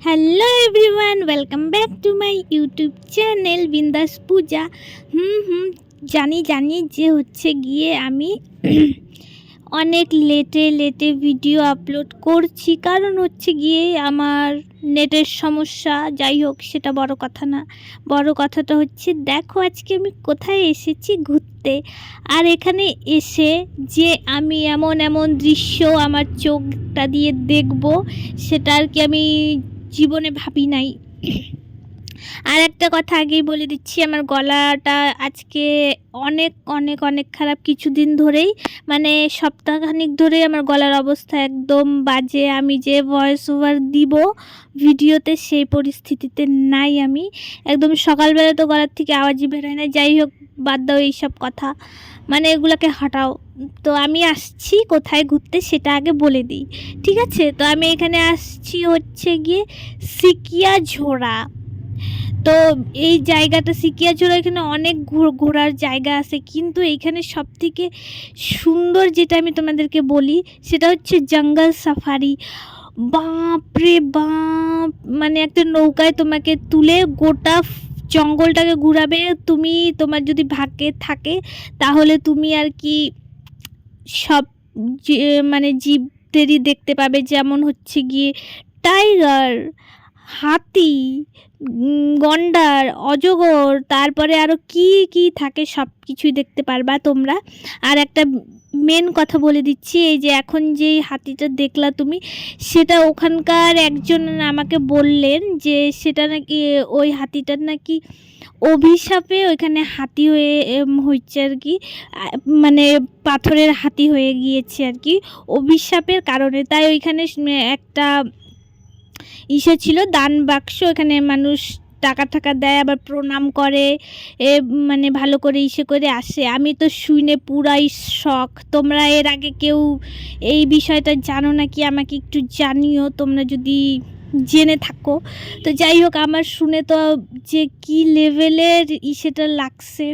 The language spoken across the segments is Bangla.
Hello everyone, welcome back to my YouTube channel বিন্দাস পূজা। জানি যে হচ্ছে গিয়ে আমি অনেক লেটে ভিডিও আপলোড করছি, কারণ হচ্ছে গিয়ে আমার নেটের সমস্যা। যাই হোক, সেটা বড় কথা না। বড় কথাটা হচ্ছে, দেখো আজকে আমি কোথায় এসেছি ঘুরতে। আর এখানে এসে যে আমি এমন দৃশ্য আমার চোখটা দিয়ে দেখব, সেটা আর কি আমি জীবনে ভাবি নাই। আর একটা কথা আগেই বলে দিচ্ছি, আমার গলাটা আজকে অনেক খারাপ। কিছুদিন ধরেই, মানে সপ্তাহখানিক ধরেই আমার গলার অবস্থা একদম বাজে। আমি যে ভয়েস ওভার দিব ভিডিওতে সেই পরিস্থিতিতে নাই আমি। একদম সকালবেলা তো গলার থেকে আওয়াজই বেরোয় না। যাই হোক, বাদ দাও এইসব কথা, মানে এগুলোকে হটাও। তো আমি আসছি কোথায় ঘুরতে সেটা আগে বলে দিই, ঠিক আছে? তো আমি এখানে আসছি হচ্ছে গিয়ে সিকিয়াঝোড়া। তো এই জায়গাটা সিকিয়াঝোড়া, এখানে অনেক ঘোরার জায়গা আছে, কিন্তু এইখানে সবথেকে সুন্দর যেটা আমি তোমাদেরকে বলি সেটা হচ্ছে জঙ্গল সাফারি। বাপরে বাপ, মানে একটা নৌকায় তোমাকে তুলে গোটা জঙ্গলটাকে ঘুরাবে। তুমি, তোমার যদি ভাগ্যে থাকে তাহলে তুমি আর কি সব মানে জীবদেরই দেখতে পাবে, যেমন হচ্ছে গিয়ে টাইগার, হাতি, গন্ডার, অজগর, তারপরে আরও কি থাকে সব কিছুই দেখতে পারবা তোমরা। আর একটা মেন কথা বলে দিচ্ছি, এই যে এখন যেই হাতিটা দেখলা তুমি, সেটা ওখানকার একজন আমাকে বললেন যে সেটা নাকি, ওই হাতিটার নাকি অভিশাপে ওইখানে হাতি হচ্ছে আর কি, মানে পাথরের হাতি হয়ে গিয়েছে আর কি, অভিশাপের কারণে। তাই ওইখানে একটা ছিল, দান বাক্স, এখানে মানুষ টাকা দেয়, আবার প্রণাম করে, মানে ভালো করে করে আসে। আমি তো শুনে পুরাই শখ। তোমরা এর আগে কেউ এই বিষয়টা জানো নাকি আমাকে একটু জানিও, তোমরা যদি জেনে থাকো। তো যাই হোক, আমার শুনে তো যে কি লেভেলের সেটা লাগছে,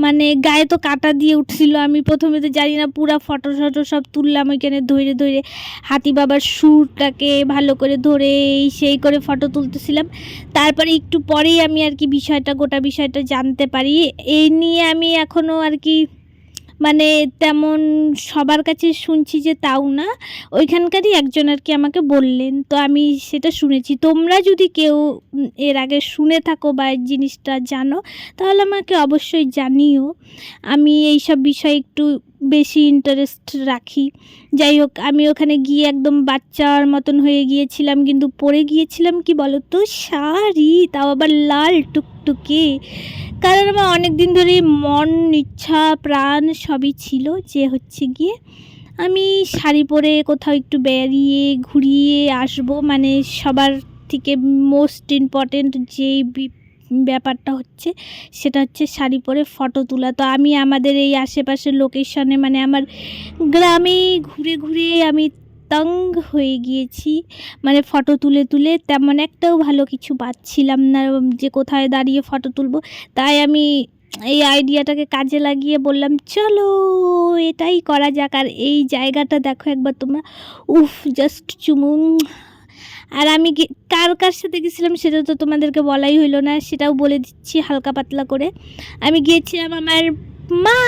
মানে গায়ে তো কাটা দিয়ে উঠছিল। আমি প্রথমে তো জানি না, পুরা ফটো সব তুললাম ওইখানে ধরে হাতি বাবার সুরটাকে ভালো করে ধরে সেই করে ফটো তুলতেছিলাম। তারপরে একটু পরেই আমি আর কি গোটা বিষয়টা জানতে পারি। এই নিয়ে আমি এখনও আর কি, মানে তেমন সবার কাছে শুনছি যে তাও না, ওইখানকারই একজন আর কি আমাকে বললেন, তো আমি সেটা শুনেছি। তোমরা যদি কেউ এর আগে শুনে থাকো বা এই জিনিসটা জানো, তাহলে আমাকে অবশ্যই জানিও। আমি এইসব বিষয়ে একটু বেশি ইন্টারেস্ট রাখি। যাই হোক, আমি ওখানে গিয়ে একদম বাচ্চার মতন হয়ে গিয়েছিলাম, কিন্তু পরে গিয়েছিলাম কি বলো তো, শাড়ি, তাও আবার লাল টুকটুকে। কারণ আমার অনেক দিন ধরে মন, ইচ্ছা, প্রাণ সবই ছিল যে হচ্ছে গিয়ে আমি শাড়ি পরে কোথাও একটু বেরিয়ে ঘুরিয়ে আসবো। মানে সবার থেকে মোস্ট ইম্পর্টেন্ট যেই ব্যাপারটা হচ্ছে, সেটা হচ্ছে শাড়ি পরে ফটো তোলা। তো আমি আমাদের এই আশেপাশের লোকেশনে, মানে আমার গ্রামেই ঘুরে আমি তঙ্গ হয়ে গিয়েছি। মানে ফটো তুলে তেমন একটাও ভালো কিছু পাচ্ছিলাম না যে কোথায় দাঁড়িয়ে ফটো তুলবো। তাই আমি এই আইডিয়াটাকে কাজে লাগিয়ে বললাম, চলো এটাই করা যাক। আর এই জায়গাটা দেখো একবার তোমরা, উফ, জাস্ট চুমুন। আর আমি কার সাথে গেছিলাম সেটা তো তোমাদেরকে বলাই হইলো না, সেটাও বলে দিচ্ছি হালকা পাতলা করে। আমি গিয়েছিলাম আমার মা,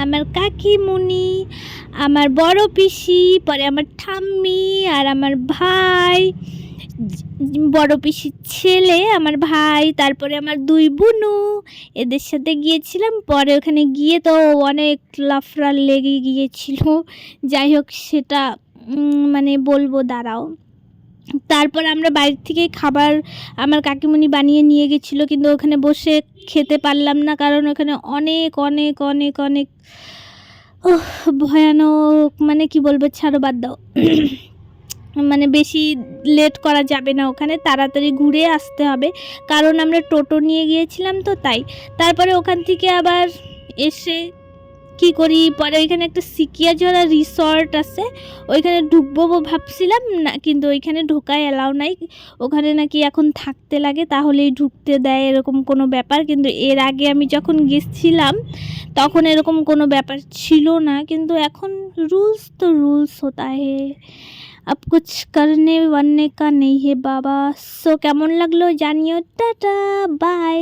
আমার কাকিমুনি, আমার বড় পিসি, পরে আমার ঠাম্মি, আর আমার ভাই, বড় পিসির ছেলে, আমার ভাই, তারপরে আমার দুই বুনু, এদের সাথে গিয়েছিলাম। পরে ওখানে গিয়ে তো অনেক লাফড়া লেগে গিয়েছিল। যাই হোক, সেটা মানে বলবো, দাঁড়াও। তারপর আমরা বাইরে থেকে খাবার আমার কাকিমুনি বানিয়ে নিয়ে গেছিলো, কিন্তু ওখানে বসে খেতে পারলাম না, কারণ ওখানে অনেক ভয়ানক, মানে কি বলবো, ছাড়ো, বাদ দাও। মানে বেশি লেট করা যাবে না, ওখানে তাড়াতাড়ি ঘুরে আসতে হবে, কারণ আমরা টোটো নিয়ে গিয়েছিলাম তো তাই। তারপরে ওখান থেকে আবার এসে কি করি, পরে ওইখানে একটা সিকিয়াঝোড়া রিসর্ট আছে, ওইখানে ঢুকবো ভাবছিলাম না, কিন্তু ওইখানে ঢোকায় অ্যালাউ নাই। ওখানে নাকি এখন থাকতে লাগে, তাহলেই ঢুকতে দেয়, এরকম কোনো ব্যাপার। কিন্তু এর আগে আমি যখন গেছিলাম তখন এরকম কোনো ব্যাপার ছিল না, কিন্তু এখন রুলস তো রুলস হতা হে। अब कुछ करने वरने का नहीं है बाबा। सो কেমন লাগলো জানিও। Tata, by.